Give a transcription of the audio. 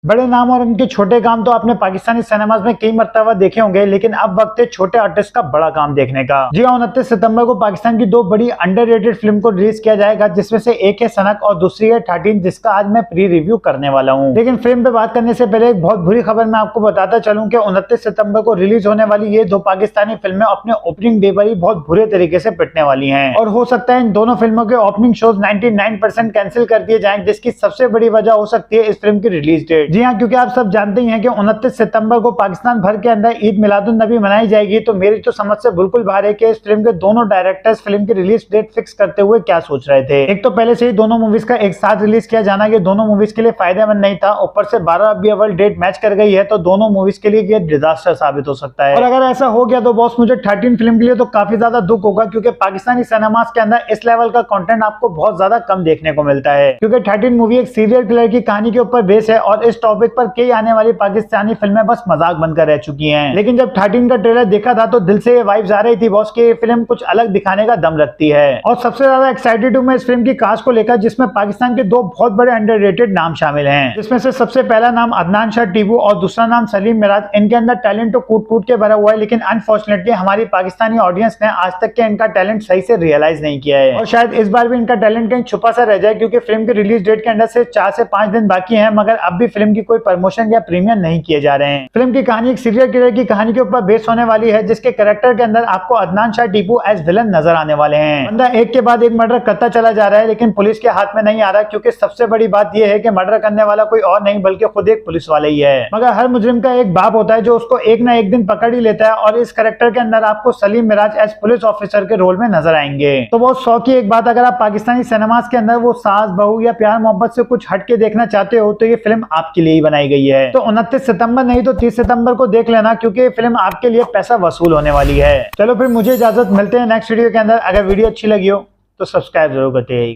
बड़े नाम और उनके छोटे काम तो आपने पाकिस्तानी सिनेमाज में कई मर्तबा देखे होंगे, लेकिन अब वक्त है छोटे आर्टिस्ट का बड़ा काम देखने का। जी हाँ, 29 सितंबर को पाकिस्तान की दो बड़ी अंडररेटेड फिल्म को रिलीज किया जाएगा, जिसमें से एक है सनक और दूसरी है 13, जिसका आज मैं प्री रिव्यू करने वाला हूँ। लेकिन फिल्म पे बात करने से पहले एक बहुत बुरी खबर मैं आपको बताता चलूं कि 29 सितंबर को रिलीज होने वाली ये दो पाकिस्तानी फिल्में अपने ओपनिंग डे पर ही बहुत बुरे तरीके से पिटने वाली हैं, और हो सकता है इन दोनों फिल्मों के ओपनिंग शोज 99% कैंसिल कर दिए जाएं, जिसकी सबसे बड़ी वजह हो सकती है इस फिल्म की रिलीज डेट। जी हाँ, क्योंकि आप सब जानते ही हैं कि 29 सितंबर को पाकिस्तान भर के अंदर ईद मिलादुन नबी मनाई जाएगी। तो मेरी तो समझ से बिल्कुल बाहर है कि इस फिल्म के दोनों डायरेक्टर्स फिल्म की रिलीज डेट फिक्स करते हुए क्या सोच रहे थे। एक तो पहले से ही दोनों मूवीज का एक साथ रिलीज किया जाना ये दोनों मूवीज के लिए फायदेमंद नहीं था, ऊपर से 12 अभी अव्वल डेट मैच कर गई है, तो दोनों मूवीज के लिए ये डिजास्टर साबित हो सकता है। और अगर ऐसा हो गया तो बॉस मुझे 13 फिल्म के लिए तो काफी ज्यादा दुख होगा, क्योंकि पाकिस्तानी सिनेमास के अंदर इस लेवल का कंटेंट आपको बहुत ज्यादा कम देखने को मिलता है। क्योंकि 13 मूवी एक सीरियल किलर की कहानी के ऊपर बेस है, और इस टॉपिक पर कई आने वाली पाकिस्तानी फिल्में बस मजाक बनकर रह चुकी हैं। लेकिन जब 13 का ट्रेलर देखा था तो दिल से ये वाइब्स आ रही थी बॉस की फिल्म कुछ अलग दिखाने का दम रखती है। और सबसे ज्यादा एक्साइटेड हूं मैं इस फिल्म की कास्ट को लेकर, जिसमें पाकिस्तान के दो बहुत बड़े अंडररेटेड नाम शामिल हैं, जिसमें से सबसे पहला नाम अदनान शाह टीबू और दूसरा नाम सलीम मिराज। इनके अंदर टैलेंट तो कूट कूट के भरा हुआ है, लेकिन अनफॉर्चुनेटली हमारी पाकिस्तानी ऑडियंस ने आज तक के इनका टैलेंट सही से रियलाइज नहीं किया है, और शायद इस बार भी इनका टैलेंट कहीं छुपा सा रह जाए, क्योंकि फिल्म की रिलीज डेट के अंदर से 4 से 5 दिन बाकी हैं, मगर अब भी फिल्म की कोई प्रमोशन या प्रीमियर नहीं किए जा रहे हैं। फिल्म की कहानी एक सीरियल किलर की कहानी के ऊपर बेस होने वाली है, जिसके कैरेक्टर के अंदर आपको अदनान शाह टीपू एज विलन नजर आने वाले हैं। बंदा एक के बाद एक मर्डर करता चला जा रहा है, लेकिन पुलिस के हाथ में नहीं आ रहा, क्योंकि सबसे बड़ी बात यह है कि मर्डर करने वाला कोई और नहीं बल्कि खुद एक पुलिस वाला ही है। मगर हर मुजरिम का एक बाप होता है जो उसको एक ना एक दिन पकड़ ही लेता है, और इस कैरेक्टर के अंदर आपको Salim Miraj as police officer के रोल में नजर आएंगे। तो बहुत शौक की एक बात, अगर आप पाकिस्तानी सिनेमास के अंदर वो सास बहू या प्यार मोहब्बत से कुछ हटके देखना चाहते हो तो ये फिल्म आपके लिए ही बनाई गई है। तो 29 सितंबर नहीं तो 30 सितंबर को देख लेना, क्योंकि ये फिल्म आपके लिए पैसा वसूल होने वाली है। चलो फिर मुझे इजाजत, मिलते हैं नेक्स्ट वीडियो के अंदर। अगर वीडियो अच्छी लगी हो तो सब्सक्राइब जरूर करते हैं।